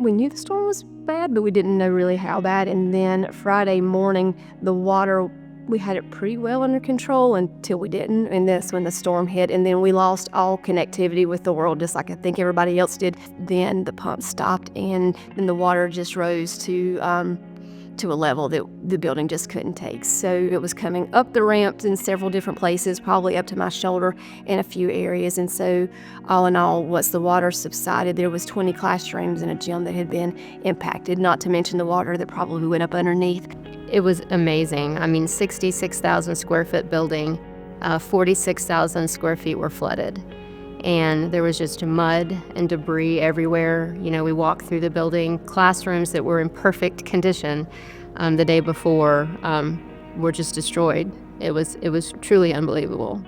We knew the storm was bad, but we didn't know really how bad. And then Friday morning, the water, we had it pretty well under control until we didn't. And that's when the storm hit. And then we lost all connectivity with the world, just like I think everybody else did. Then the pump stopped, and then the water just rose to a level that the building just couldn't take. So it was coming up the ramps in several different places, probably up to my shoulder in a few areas. And so all in all, once the water subsided, there was 20 classrooms and a gym that had been impacted, not to mention the water that probably went up underneath. It was amazing. I mean, 66,000 square foot building, 46,000 square feet were flooded. And there was just mud and debris everywhere. You know, we walked through the building. Classrooms that were in perfect condition the day before were just destroyed. It was truly unbelievable.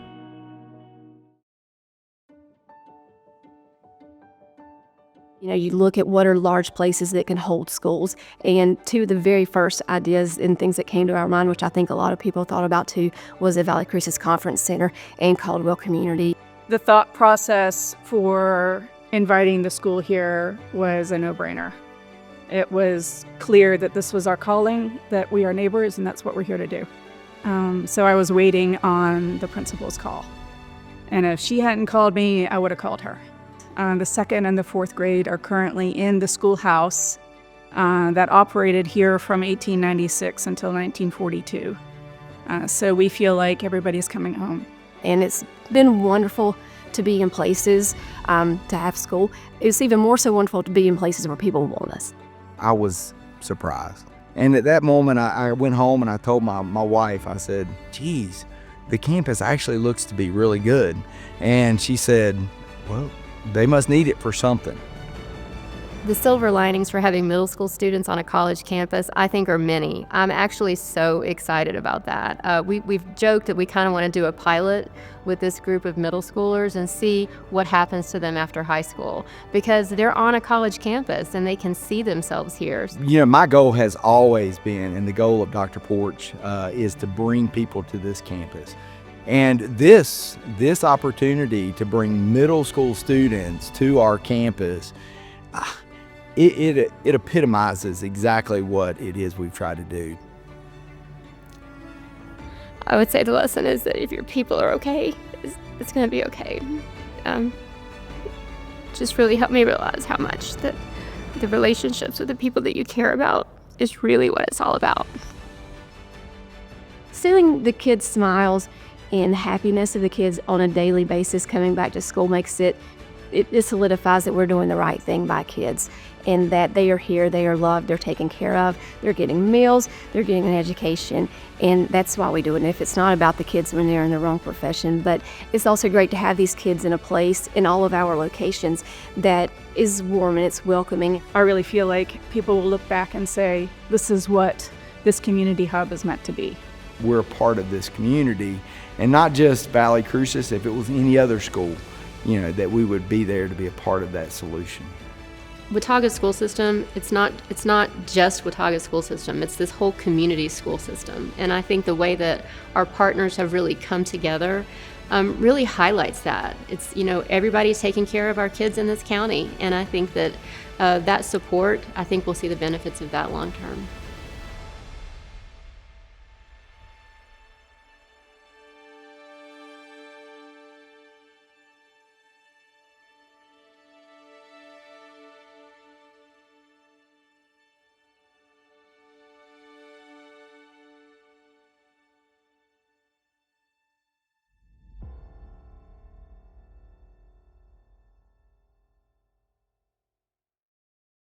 You know, you look at what are large places that can hold schools, and two of the very first ideas and things that came to our mind, which I think a lot of people thought about too, was the Valle Crucis Conference Center and Caldwell Community. The thought process for inviting the school here was a no-brainer. It was clear that this was our calling, that we are neighbors, and that's what we're here to do. So I was waiting on the principal's call. And if she hadn't called me, I would have called her. The second and the fourth grade are currently in the schoolhouse that operated here from 1896 until 1942. So we feel like everybody's coming home. And it's been wonderful to be in places, to have school. It's even more so wonderful to be in places where people want us. I was surprised. And at that moment, I went home and I told my wife, I said, geez, the campus actually looks to be really good. And she said, well, they must need it for something. The silver linings for having middle school students on a college campus, I think, are many. I'm actually so excited about that. We've joked that we kind of want to do a pilot with this group of middle schoolers and see what happens to them after high school, because they're on a college campus and they can see themselves here. You know, my goal has always been, and the goal of Dr. Porch is to bring people to this campus. And this opportunity to bring middle school students to our campus, it epitomizes exactly what it is we've tried to do. I would say the lesson is that if your people are okay, it's going to be okay. Just really helped me realize how much that the relationships with the people that you care about is really what it's all about. Seeing the kids' smiles and the happiness of the kids on a daily basis coming back to school makes it solidifies that we're doing the right thing by kids, and that they are here, they are loved, they're taken care of, they're getting meals, they're getting an education, and that's why we do it. And if it's not about the kids when they're in the wrong profession, but it's also great to have these kids in a place in all of our locations that is warm and it's welcoming. I really feel like people will look back and say, this is what this community hub is meant to be. We're a part of this community, and not just Valle Crucis. If it was any other school, you know, that we would be there to be a part of that solution. Watauga's school system, it's not just Watauga's school system, it's this whole community school system. And I think the way that our partners have really come together really highlights that. It's, you know, everybody's taking care of our kids in this county, and I think that that support, I think we'll see the benefits of that long term.